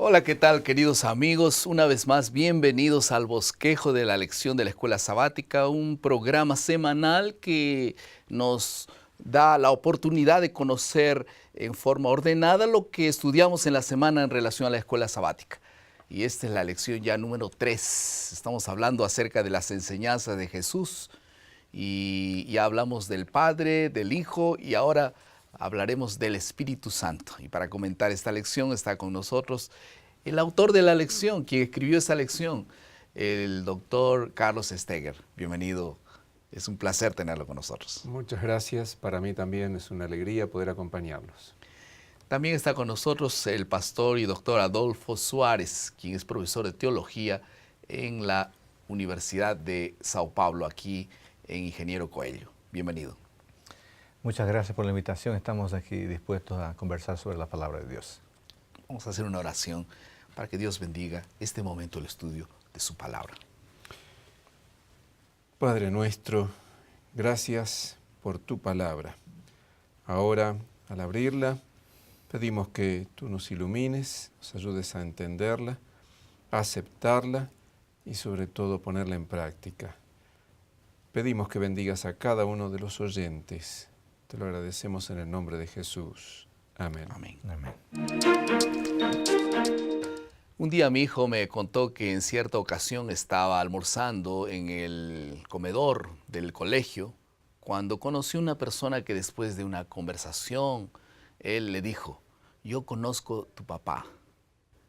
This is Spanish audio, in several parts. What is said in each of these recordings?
Hola, ¿qué tal, queridos amigos? Una vez más, bienvenidos al bosquejo de la lección de la Escuela Sabática, un programa semanal que nos da la oportunidad de conocer en forma ordenada lo que estudiamos en la semana en relación a la Escuela Sabática. Y esta es la lección ya número 3. Estamos hablando acerca de las enseñanzas de Jesús y ya hablamos del Padre, del Hijo y ahora hablaremos del Espíritu Santo. Y para comentar esta lección está con nosotros el autor de la lección, quien escribió esta lección, el doctor Carlos Steger. Bienvenido, es un placer tenerlo con nosotros. Muchas gracias, para mí también es una alegría poder acompañarlos. También está con nosotros el pastor y doctor Adolfo Suárez, quien es profesor de teología en la Universidad de Sao Paulo, aquí en Ingeniero Coelho. Bienvenido. Muchas gracias por la invitación. Estamos aquí dispuestos a conversar sobre la palabra de Dios. Vamos a hacer una oración para que Dios bendiga este momento del estudio de su palabra. Padre nuestro, gracias por tu palabra. Ahora, al abrirla, pedimos que tú nos ilumines, nos ayudes a entenderla, a aceptarla y sobre todo ponerla en práctica. Pedimos que bendigas a cada uno de los oyentes. Te lo agradecemos en el nombre de Jesús. Amén. Amén. Amén. Un día mi hijo me contó que en cierta ocasión estaba almorzando en el comedor del colegio cuando conoció una persona que después de una conversación, él le dijo: yo conozco tu papá.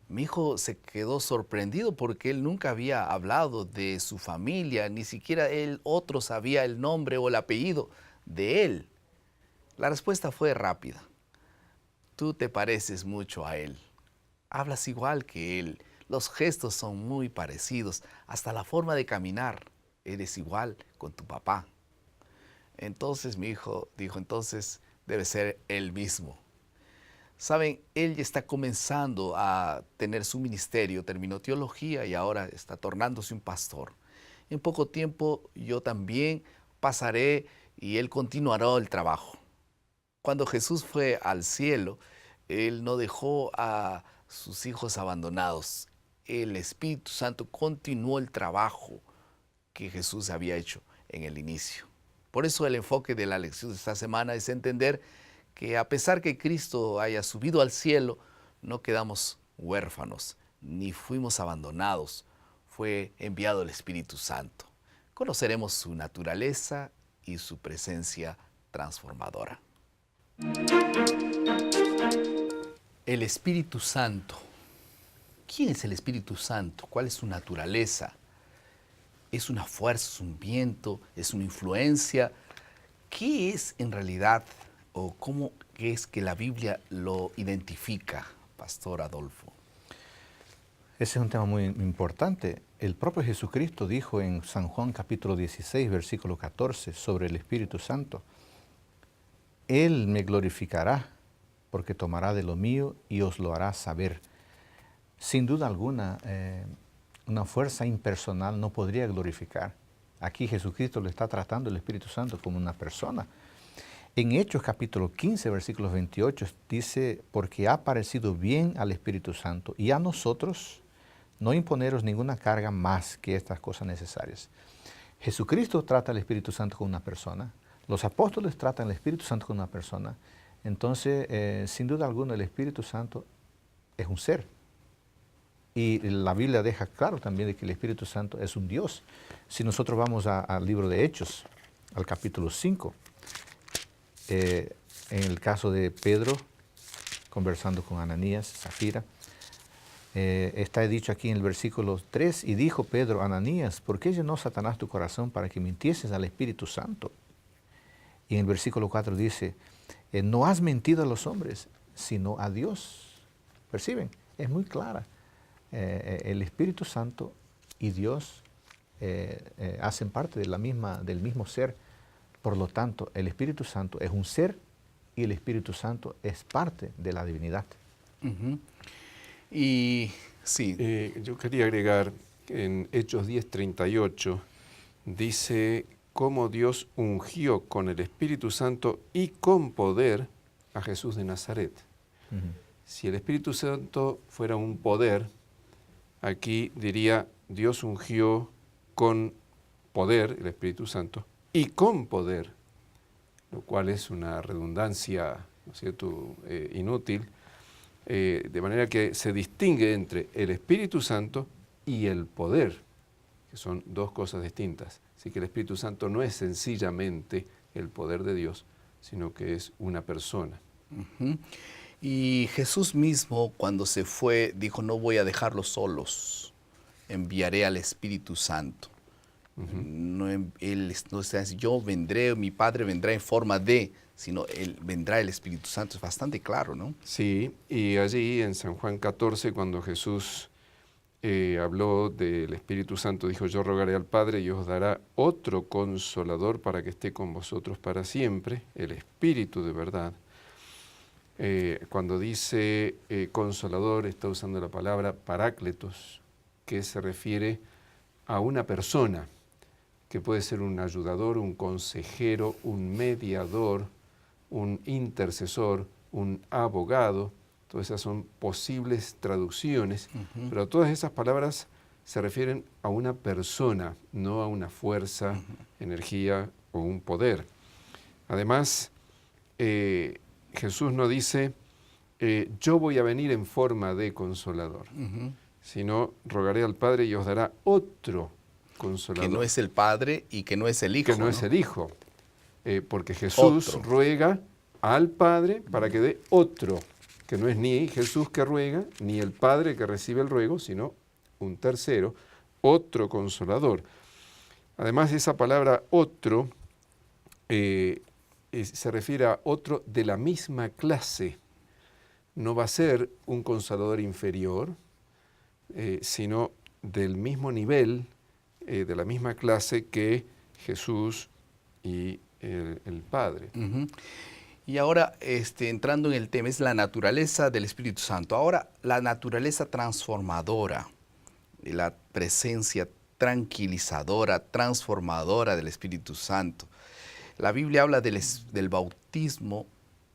Mi hijo se quedó sorprendido porque él nunca había hablado de su familia, ni siquiera otro sabía el nombre o el apellido de él. La respuesta fue rápida: tú te pareces mucho a él. Hablas igual que él, los gestos son muy parecidos, hasta la forma de caminar, eres igual con tu papá. Entonces mi hijo dijo: entonces debe ser él mismo. Saben, él ya está comenzando a tener su ministerio, terminó teología y ahora está tornándose un pastor. En poco tiempo yo también pasaré y él continuará el trabajo. Cuando Jesús fue al cielo, él no dejó a sus hijos abandonados. El Espíritu Santo continuó el trabajo que Jesús había hecho en el inicio. Por eso el enfoque de la lección de esta semana es entender que a pesar que Cristo haya subido al cielo, no quedamos huérfanos, ni fuimos abandonados. Fue enviado el Espíritu Santo. Conoceremos su naturaleza y su presencia transformadora. El Espíritu Santo. ¿Quién es el Espíritu Santo? ¿Cuál es su naturaleza? ¿Es una fuerza, es un viento, es una influencia? ¿Qué es en realidad o cómo es que la Biblia lo identifica, Pastor Adolfo? Ese es un tema muy importante. El propio Jesucristo dijo en San Juan capítulo 16, versículo 14, sobre el Espíritu Santo: Él me glorificará, porque tomará de lo mío y os lo hará saber. Sin duda alguna, una fuerza impersonal no podría glorificar. Aquí Jesucristo le está tratando el Espíritu Santo como una persona. En Hechos capítulo 15, versículos 28, dice: porque ha parecido bien al Espíritu Santo y a nosotros no imponeros ninguna carga más que estas cosas necesarias. Jesucristo trata al Espíritu Santo como una persona. Los apóstoles tratan al Espíritu Santo como una persona. Entonces, sin duda alguna, el Espíritu Santo es un ser. Y la Biblia deja claro también de que el Espíritu Santo es un Dios. Si nosotros vamos al libro de Hechos, al capítulo 5, en el caso de Pedro, conversando con Ananías, Zafira, está dicho aquí en el versículo 3, y dijo Pedro: Ananías, ¿por qué llenó Satanás tu corazón para que mintieses al Espíritu Santo? Y en el versículo 4 dice: no has mentido a los hombres, sino a Dios. ¿Perciben? Es muy clara. El Espíritu Santo y Dios hacen parte de del mismo ser. Por lo tanto, el Espíritu Santo es un ser y el Espíritu Santo es parte de la divinidad. Uh-huh. Y sí. Yo quería agregar que en Hechos 10:38 dice cómo Dios ungió con el Espíritu Santo y con poder a Jesús de Nazaret. Si el Espíritu Santo fuera un poder, aquí diría Dios ungió con poder, el Espíritu Santo, y con poder, lo cual es una redundancia, ¿no es cierto?, inútil, de manera que se distingue entre el Espíritu Santo y el poder, que son dos cosas distintas. Así que el Espíritu Santo no es sencillamente el poder de Dios, sino que es una persona. Ujú. Y Jesús mismo, cuando se fue, dijo, no voy a dejarlos solos, enviaré al Espíritu Santo. No, él no está diciendo, yo vendré, mi Padre vendrá en forma de, sino él vendrá el Espíritu Santo. Es bastante claro, ¿no? Sí, y allí en San Juan 14, cuando Jesús habló del Espíritu Santo, dijo, yo rogaré al Padre y os dará otro consolador para que esté con vosotros para siempre, el Espíritu de verdad. Cuando dice consolador, está usando la palabra parácletos, que se refiere a una persona, que puede ser un ayudador, un consejero, un mediador, un intercesor, un abogado. Todas esas son posibles traducciones, pero todas esas palabras se refieren a una persona, no a una fuerza, energía o un poder. Además, Jesús no dice, yo voy a venir en forma de consolador, sino rogaré al Padre y os dará otro consolador. Que no es el Padre y que no es el Hijo. Que no es el Hijo, porque Jesús ruega al Padre para que dé otro, que no es ni Jesús que ruega, ni el Padre que recibe el ruego, sino un tercero, otro consolador. Además, esa palabra otro se refiere a otro de la misma clase. No va a ser un consolador inferior, sino del mismo nivel, de la misma clase que Jesús y el Padre. Y ahora, entrando en el tema, es la naturaleza del Espíritu Santo. Ahora, la naturaleza transformadora, la presencia tranquilizadora, transformadora del Espíritu Santo. La Biblia habla del bautismo,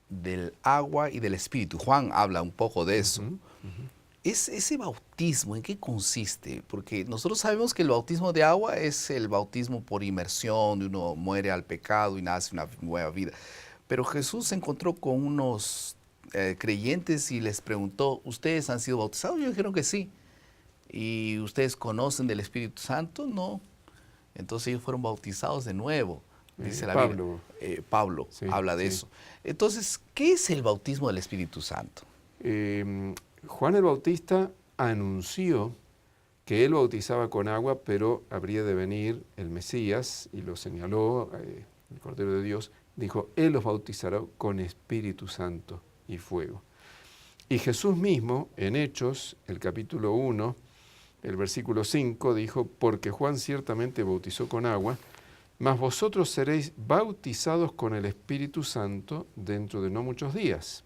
del agua y del Espíritu. Juan habla un poco de eso. ¿Ese bautismo en qué consiste? Porque nosotros sabemos que el bautismo de agua es el bautismo por inmersión, de uno muere al pecado y nace una nueva vida. Pero Jesús se encontró con unos creyentes y les preguntó, ¿ustedes han sido bautizados? Ellos dijeron que sí. ¿Y ustedes conocen del Espíritu Santo? No. Entonces ellos fueron bautizados de nuevo. Dice la Pablo. Biblia. Pablo habla de eso. Entonces, ¿qué es el bautismo del Espíritu Santo? Juan el Bautista anunció que él bautizaba con agua, pero habría de venir el Mesías, y lo señaló, el Cordero de Dios, dijo, él los bautizará con Espíritu Santo y fuego. Y Jesús mismo, en Hechos, el capítulo 1, el versículo 5, dijo, porque Juan ciertamente bautizó con agua, mas vosotros seréis bautizados con el Espíritu Santo dentro de no muchos días.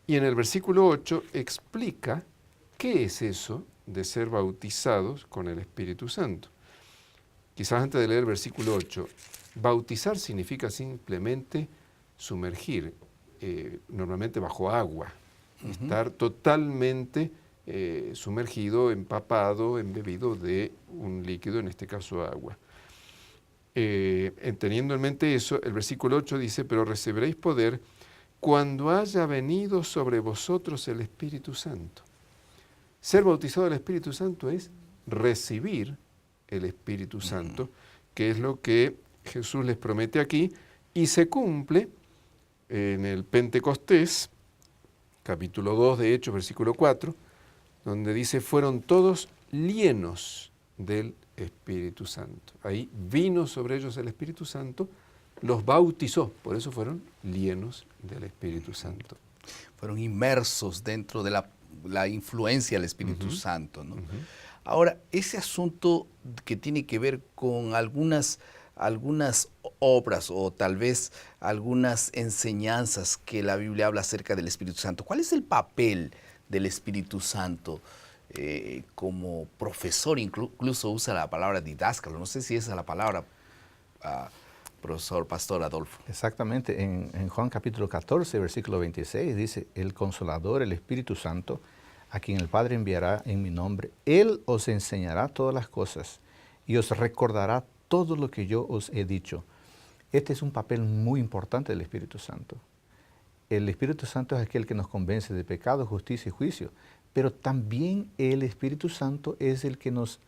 Y en el versículo 8 explica qué es eso de ser bautizados con el Espíritu Santo. Quizás antes de leer el versículo 8, bautizar significa simplemente sumergir, normalmente bajo agua, estar totalmente sumergido, empapado, embebido de un líquido, en este caso agua. Teniendo en mente eso, el versículo 8 dice, pero recibiréis poder cuando haya venido sobre vosotros el Espíritu Santo. Ser bautizado del Espíritu Santo es recibir el Espíritu Santo, que es lo que Jesús les promete aquí, y se cumple en el Pentecostés, capítulo 2 de Hechos, versículo 4, donde dice, fueron todos llenos del Espíritu Santo. Ahí vino sobre ellos el Espíritu Santo, los bautizó, por eso fueron llenos del Espíritu Santo. Fueron inmersos dentro de la influencia del Espíritu Santo, ¿no? Ahora, ese asunto que tiene que ver con algunas obras o tal vez algunas enseñanzas que la Biblia habla acerca del Espíritu Santo. ¿Cuál es el papel del Espíritu Santo? Como profesor, incluso usa la palabra didáscalo, no sé si esa es la palabra profesor Pastor Adolfo. Exactamente, en Juan capítulo 14, versículo 26 dice, el Consolador, el Espíritu Santo, a quien el Padre enviará en mi nombre, Él os enseñará todas las cosas y os recordará todo lo que yo os he dicho. Este es un papel muy importante del Espíritu Santo. El Espíritu Santo es aquel que nos convence de pecado, justicia y juicio, pero también el Espíritu Santo es el que nos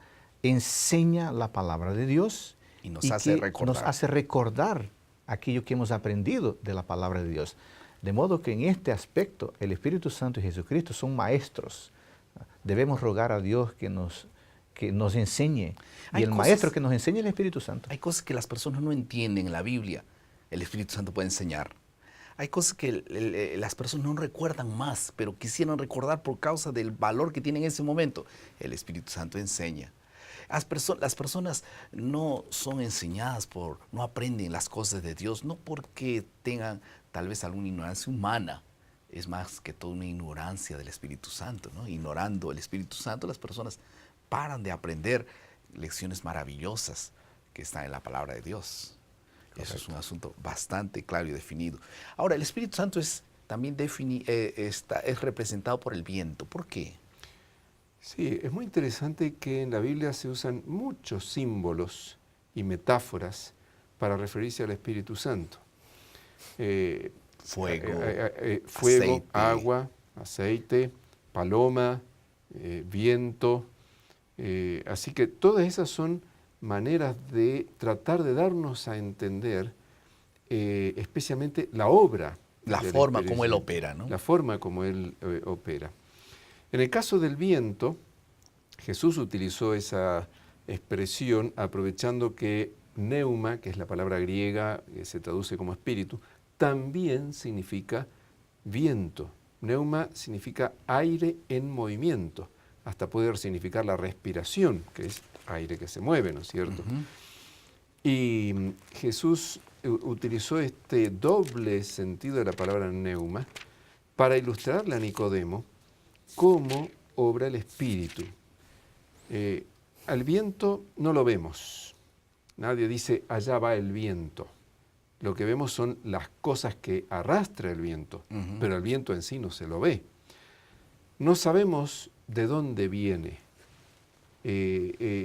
enseña la palabra de Dios Y nos hace nos hace recordar aquello que hemos aprendido de la palabra de Dios. De modo que en este aspecto el Espíritu Santo y Jesucristo son maestros. Debemos rogar a Dios que nos enseñe. Y el maestro que nos enseñe es el Espíritu Santo. Hay cosas que las personas no entienden en la Biblia. El Espíritu Santo puede enseñar. Hay cosas que las personas no recuerdan más, pero quisieran recordar por causa del valor que tienen en ese momento. El Espíritu Santo enseña. Las personas no son enseñadas no aprenden las cosas de Dios, no porque tengan tal vez alguna ignorancia humana, es más que todo una ignorancia del Espíritu Santo, ¿no? Ignorando el Espíritu Santo, las personas paran de aprender lecciones maravillosas que están en la palabra de Dios. Correcto. Eso es un asunto bastante claro y definido. Ahora, el Espíritu Santo también es representado por el viento. ¿Por qué? Sí, es muy interesante que en la Biblia se usan muchos símbolos y metáforas para referirse al Espíritu Santo. Fuego, aceite. Agua, aceite, paloma, viento. Así que todas esas son maneras de tratar de darnos a entender especialmente la obra. La forma como Él opera, ¿no? La forma como Él opera. En el caso del viento, Jesús utilizó esa expresión aprovechando que neuma, que es la palabra griega que se traduce como espíritu, también significa viento. Neuma significa aire en movimiento, hasta poder significar la respiración, que es aire que se mueve, ¿no es cierto? Y Jesús utilizó este doble sentido de la palabra neuma para ilustrarle a Nicodemo cómo obra el Espíritu. Al viento no lo vemos. Nadie dice, allá va el viento. Lo que vemos son las cosas que arrastra el viento, pero el viento en sí no se lo ve. No sabemos de dónde viene.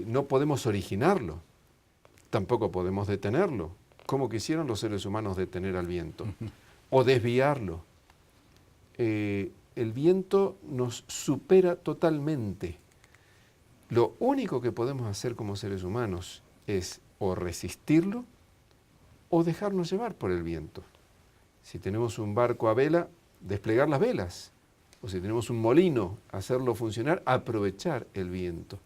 No podemos originarlo. Tampoco podemos detenerlo. ¿Cómo quisieron los seres humanos detener al viento? O desviarlo. El viento nos supera totalmente. Lo único que podemos hacer como seres humanos es o resistirlo o dejarnos llevar por el viento. Si tenemos un barco a vela, desplegar las velas. O si tenemos un molino, hacerlo funcionar, aprovechar el viento.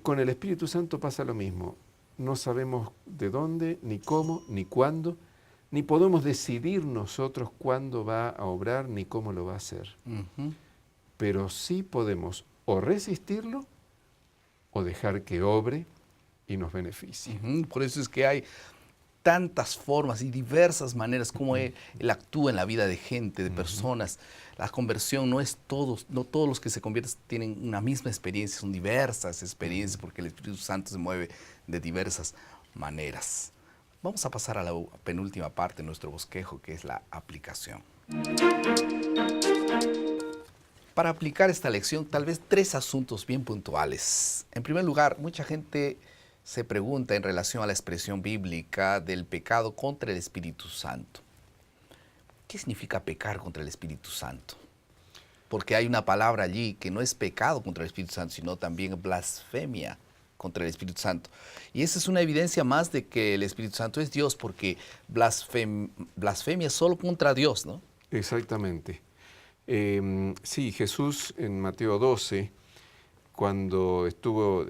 Con el Espíritu Santo pasa lo mismo. No sabemos de dónde, ni cómo, ni cuándo, ni podemos decidir nosotros cuándo va a obrar ni cómo lo va a hacer. Pero sí podemos o resistirlo o dejar que obre y nos beneficie. Por eso es que hay tantas formas y diversas maneras como él actúa en la vida de gente, de personas. La conversión no todos los que se convierten tienen una misma experiencia, son diversas experiencias porque el Espíritu Santo se mueve de diversas maneras. Vamos a pasar a la penúltima parte de nuestro bosquejo, que es la aplicación. Para aplicar esta lección, tal vez 3 asuntos bien puntuales. En primer lugar, mucha gente se pregunta en relación a la expresión bíblica del pecado contra el Espíritu Santo. ¿Qué significa pecar contra el Espíritu Santo? Porque hay una palabra allí que no es pecado contra el Espíritu Santo, sino también blasfemia contra el Espíritu Santo. Y esa es una evidencia más de que el Espíritu Santo es Dios, porque blasfemia es solo contra Dios, ¿no? Exactamente. Sí, Jesús en Mateo 12, cuando estuvo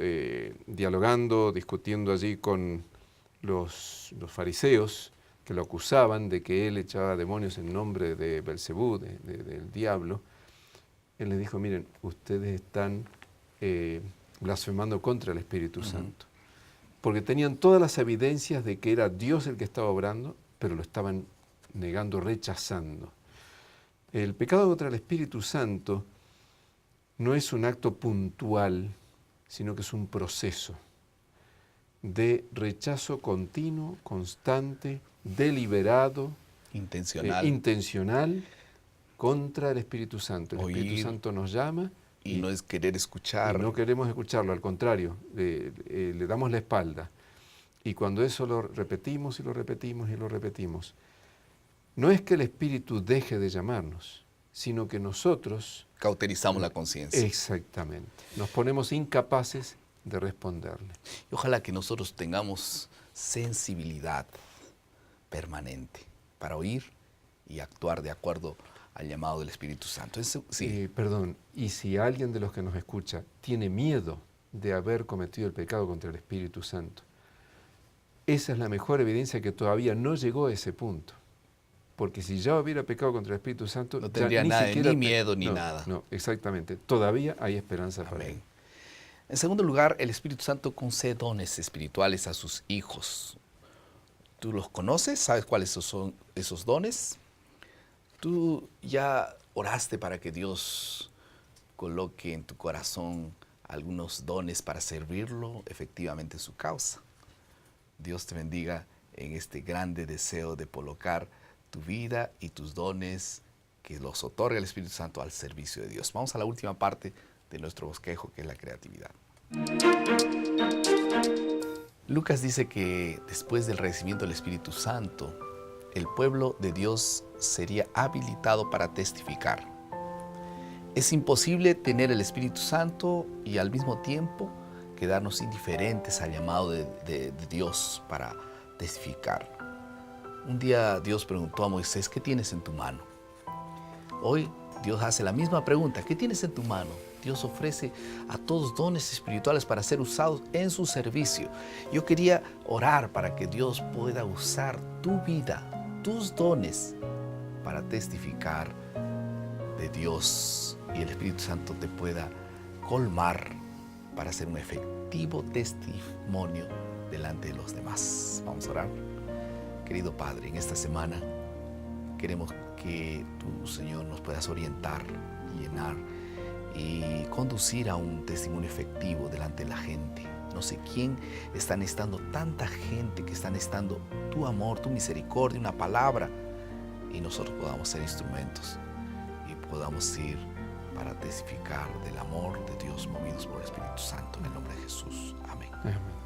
dialogando, discutiendo allí con los fariseos que lo acusaban de que él echaba demonios en nombre de Belcebú, del diablo, él les dijo, miren, ustedes están blasfemando contra el Espíritu Santo, porque tenían todas las evidencias de que era Dios el que estaba obrando, pero lo estaban negando, rechazando. El pecado contra el Espíritu Santo no es un acto puntual, sino que es un proceso. de rechazo continuo, constante, deliberado, intencional contra el Espíritu Santo. El Espíritu Santo nos llama y no es querer escuchar. Y no queremos escucharlo, al contrario, le damos la espalda. Y cuando eso lo repetimos y lo repetimos y lo repetimos, no es que el Espíritu deje de llamarnos, sino que nosotros cauterizamos la conciencia. Exactamente. Nos ponemos incapaces de responderle. Y ojalá que nosotros tengamos sensibilidad permanente para oír y actuar de acuerdo al llamado del Espíritu Santo. Eso, sí. Perdón, y si alguien de los que nos escucha tiene miedo de haber cometido el pecado contra el Espíritu Santo, esa es la mejor evidencia que todavía no llegó a ese punto. Porque si ya hubiera pecado contra el Espíritu Santo, no tendría ni nada, siquiera ni miedo, ni nada. No, exactamente. Todavía hay esperanza para él. En segundo lugar, el Espíritu Santo concede dones espirituales a sus hijos. ¿Tú los conoces? ¿Sabes cuáles son esos dones? ¿Tú ya oraste para que Dios coloque en tu corazón algunos dones para servirlo efectivamente en su causa? Dios te bendiga en este grande deseo de colocar tu vida y tus dones que los otorga el Espíritu Santo al servicio de Dios. Vamos a la última parte de nuestro bosquejo, que es la creatividad. Lucas dice que después del recibimiento del Espíritu Santo, el pueblo de Dios sería habilitado para testificar. Es imposible tener el Espíritu Santo y al mismo tiempo quedarnos indiferentes al llamado de Dios para testificar. Un día Dios preguntó a Moisés, ¿qué tienes en tu mano? Hoy Dios hace la misma pregunta, ¿qué tienes en tu mano? Dios ofrece a todos dones espirituales para ser usados en su servicio. Yo quería orar para que Dios pueda usar tu vida, tus dones, para testificar de Dios y el Espíritu Santo te pueda colmar para ser un efectivo testimonio delante de los demás. Vamos a orar. Querido Padre, en esta semana queremos que tú, Señor, nos puedas orientar, llenar y conducir a un testimonio efectivo delante de la gente. No sé quién está necesitando, tanta gente que está necesitando tu amor, tu misericordia, una palabra, y nosotros podamos ser instrumentos y podamos ir para testificar del amor de Dios movidos por el Espíritu Santo. En el nombre de Jesús. Amén. Amén.